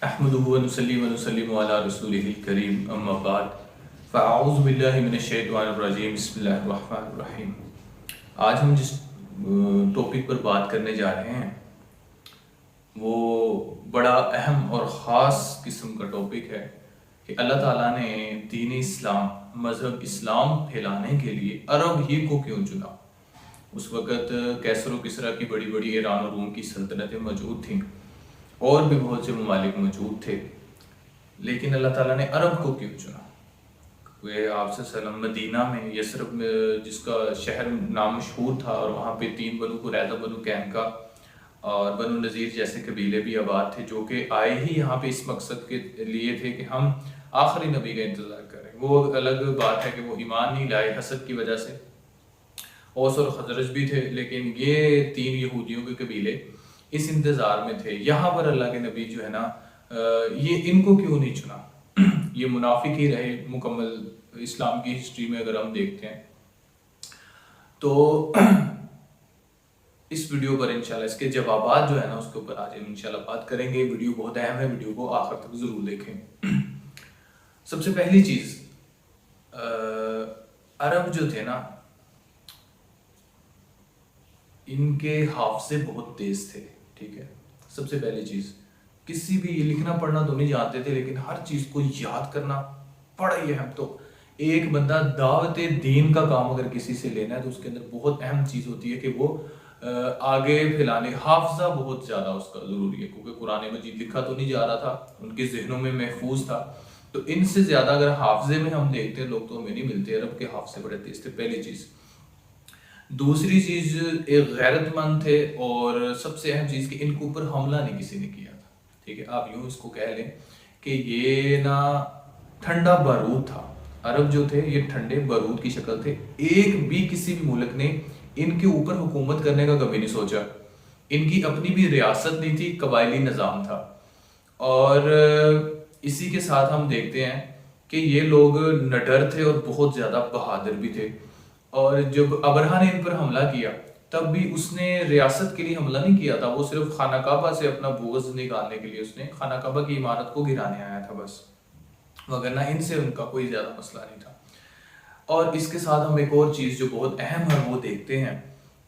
احمدہ ونصلی ونسلم علی رسولہ الکریم اما بعد فاعوذ باللہ من الشیطان الرجیم بسم اللہ الرحمن الرحیم۔ آج ہم جس ٹاپک پر بات کرنے جا رہے ہیں وہ بڑا اہم اور خاص قسم کا ٹاپک ہے کہ اللہ تعالیٰ نے دین اسلام مذہب اسلام پھیلانے کے لیے عرب ہی کو کیوں چنا۔ اس وقت کیسر و کسریٰ کی بڑی بڑی ایران اور روم کی سلطنتیں موجود تھیں اور بھی بہت سے ممالک موجود تھے، لیکن اللہ تعالیٰ نے عرب کو کیوں چنا؟ وہ آپ صلی اللہ علیہ وسلم مدینہ میں یثرب میں جس کا شہر نام مشہور تھا، اور وہاں پہ 3 بنو قریظہ، بنو قینقاع اور بنو نذیر جیسے قبیلے بھی آباد تھے، جو کہ آئے ہی یہاں پہ اس مقصد کے لیے تھے کہ ہم آخری نبی کا انتظار کریں۔ وہ الگ بات ہے کہ وہ ایمان نہیں لائے حسد کی وجہ سے، اوس اور خزرج بھی تھے، لیکن یہ 3 یہودیوں کے قبیلے اس انتظار میں تھے۔ یہاں پر اللہ کے نبی جو ہے نا یہ ان کو کیوں نہیں چنا؟ یہ منافق ہی رہے مکمل اسلام کی ہسٹری میں اگر ہم دیکھتے ہیں تو اس ویڈیو پر انشاءاللہ اس کے جوابات جو ہے نا اس کے اوپر آج ہم انشاءاللہ بات کریں گے۔ ویڈیو بہت اہم ہے، ویڈیو کو آخر تک ضرور دیکھیں۔ سب سے پہلی چیز، عرب جو تھے نا ان کے حافظے بہت تیز تھے، ٹھیک ہے۔ سب سے پہلی چیز، کسی بھی یہ لکھنا پڑھنا تو نہیں جانتے تھے، لیکن ہر چیز کو یاد کرنا بڑا ہی اہم۔ تو ایک بندہ دعوت دین کا کام اگر کسی سے لینا ہے تو اس کے اندر بہت اہم چیز ہوتی ہے کہ وہ آگے پھیلانے، حافظہ بہت زیادہ اس کا ضروری ہے، کیونکہ قرآن مجید لکھا تو نہیں جا رہا تھا، ان کے ذہنوں میں محفوظ تھا۔ تو ان سے زیادہ اگر حافظے میں ہم دیکھتے ہیں لوگ تو ہمیں نہیں ملتے، عرب کے حافظے بڑے تیز تھے، پہلی چیز۔ دوسری چیز، ایک غیرت مند تھے، اور سب سے اہم چیز کہ ان کے اوپر حملہ نہیں کسی نے کیا تھا، ٹھیک ہے۔ آپ یوں اس کو کہہ لیں کہ یہ نا ٹھنڈا بارود تھا۔ عرب جو تھے یہ ٹھنڈے بارود کی شکل تھے، ایک بھی کسی بھی ملک نے ان کے اوپر حکومت کرنے کا کبھی نہیں سوچا۔ ان کی اپنی بھی ریاست نہیں تھی، قبائلی نظام تھا۔ اور اسی کے ساتھ ہم دیکھتے ہیں کہ یہ لوگ نڈر تھے اور بہت زیادہ بہادر بھی تھے۔ اور جب ابرہہ نے ان پر حملہ کیا تب بھی اس نے ریاست کے لیے حملہ نہیں کیا تھا، وہ صرف خانہ کعبہ سے اپنا بغض نکالنے کے لیے اس نے خانہ کعبہ کی عمارت کو گرانے آیا تھا بس، وگرنہ ان سے ان کا کوئی زیادہ مسئلہ نہیں تھا۔ اور اس کے ساتھ ہم ایک اور چیز جو بہت اہم ہے وہ دیکھتے ہیں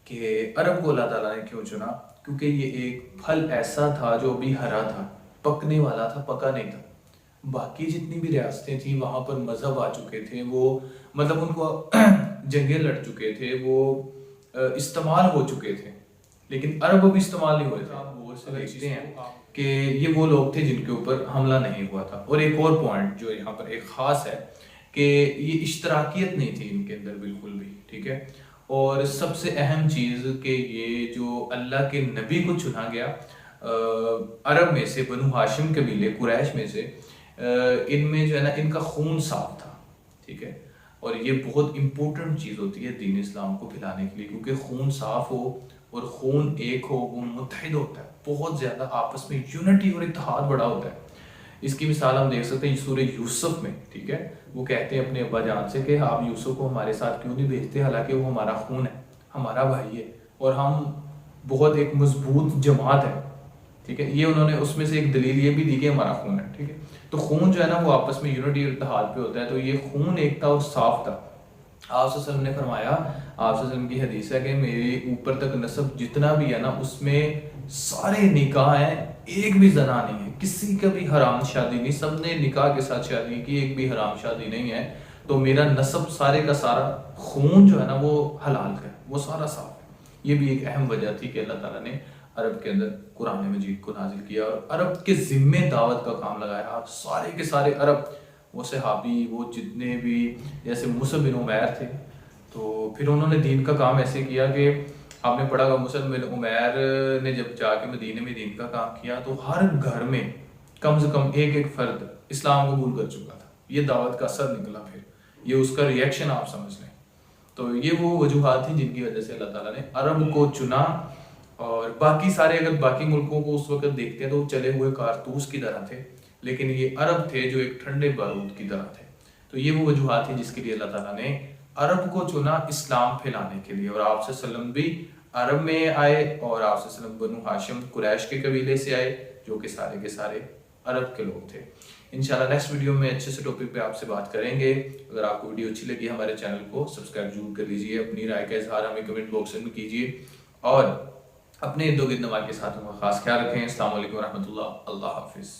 کہ عرب کو اللہ تعالیٰ نے کیوں چنا، کیونکہ یہ ایک پھل ایسا تھا جو ابھی ہرا تھا، پکنے والا تھا، پکا نہیں تھا۔ باقی جتنی بھی ریاستیں تھیں وہاں پر مذہب آ چکے تھے، وہ مطلب ان کو جنگیں لڑ چکے تھے، وہ استعمال ہو چکے تھے، لیکن عرب ابھی استعمال نہیں ہوئے تھے۔ آپ غور سے دیکھتے ہیں کہ یہ وہ لوگ تھے جن کے اوپر حملہ نہیں ہوا تھا۔ اور ایک اور پوائنٹ جو یہاں پر ایک خاص ہے کہ یہ اشتراکیت نہیں تھی ان کے اندر بالکل بھی، ٹھیک ہے۔ اور سب سے اہم چیز کہ یہ جو اللہ کے نبی کو چنا گیا عرب میں سے، بنو ہاشم قبیلے قریش میں سے، ان میں جو ہے نا ان کا خون صاف تھا، ٹھیک ہے۔ اور یہ بہت امپورٹنٹ چیز ہوتی ہے دین اسلام کو پھیلانے کے لیے، کیونکہ خون صاف ہو اور خون ایک ہو، وہ متحد ہوتا ہے، بہت زیادہ آپس میں یونٹی اور اتحاد بڑا ہوتا ہے۔ اس کی مثال ہم دیکھ سکتے ہیں سورہ یوسف میں، ٹھیک ہے۔ وہ کہتے ہیں اپنے ابا جان سے کہ آپ یوسف کو ہمارے ساتھ کیوں نہیں بھیجتے، حالانکہ وہ ہمارا خون ہے، ہمارا بھائی ہے، اور ہم بہت ایک مضبوط جماعت ہے، ٹھیک ہے۔ یہ انہوں نے اس میں سے ایک دلیل یہ بھی دی کہ ہمارا خون ہے، ٹھیک ہے۔ تو خون جو ہے نا وہ آپس میں یونٹی اور اتحاد پہ ہوتا ہے، تو یہ خون ایک تھا اور صاف تھا۔ آپ صلی اللہ علیہ وسلم نے فرمایا، آپ صلی اللہ علیہ وسلم کی حدیث ہے کہ میرے اوپر تک نسب جتنا بھی ہے نا اس میں سارے نکاح ہیں، ایک بھی زنا نہیں ہے، کسی کا بھی حرام شادی نہیں، سب نے نکاح کے ساتھ شادی کی، ایک بھی حرام شادی نہیں ہے۔ تو میرا نسب سارے کا سارا خون جو ہے نا وہ حلال کا ہے، وہ سارا صاف ہے۔ یہ بھی ایک اہم وجہ تھی کہ اللہ تعالیٰ نے عرب کے اندر قرآن مجید کو نازل کیا اور عرب کے ذمے دعوت کا کام لگایا۔ سارے کے سارے عرب، وہ صحابی، وہ جتنے بھی، جیسے مصعب بن عمیر تھے، تو پھر انہوں نے دین کا کام ایسے کیا کہ آپ نے پڑھا گا مصعب بن عمیر نے جب جا کے مدینے میں دین کا کام کیا تو ہر گھر میں کم سے کم ایک ایک فرد اسلام قبول کر چکا تھا۔ یہ دعوت کا اثر نکلا، پھر یہ اس کا ریئیکشن آپ سمجھ لیں۔ تو یہ وہ وجوہات تھیں جن کی وجہ سے اللہ تعالیٰ نے عرب کو چنا۔ اور باقی سارے اگر باقی ملکوں کو اس وقت دیکھتے ہیں تو چلے ہوئے کارتوس کی طرح تھے، لیکن یہ عرب تھے جو ایک ٹھنڈے بارود کی طرح تھے۔ تو یہ وہ وجوہات ہیں جس کے لیے اللہ تعالیٰ نے عرب کو چنا اسلام پھیلانے کے لیے۔ اور آپ صلی اللہ علیہ وسلم بھی عرب میں آئے، اور آپ صلی اللہ علیہ وسلم بنو ہاشم قریش کے قبیلے سے آئے، جو کہ سارے کے سارے عرب کے لوگ تھے. انشاءاللہ نیکسٹ ویڈیو میں اچھے سے ٹاپک پہ آپ سے بات کریں گے. اگر آپ کو ویڈیو اچھی لگی ہمارے چینل کو سبسکرائب ضرور کر لیجئے. اپنی رائے کا اظہار ہمیں کمنٹ باکس میں کیجیے اور اپنے ارد گرد کے ساتھ خاص خیال رکھیں. السلام علیکم ورحمۃ اللہ. اللہ حافظ.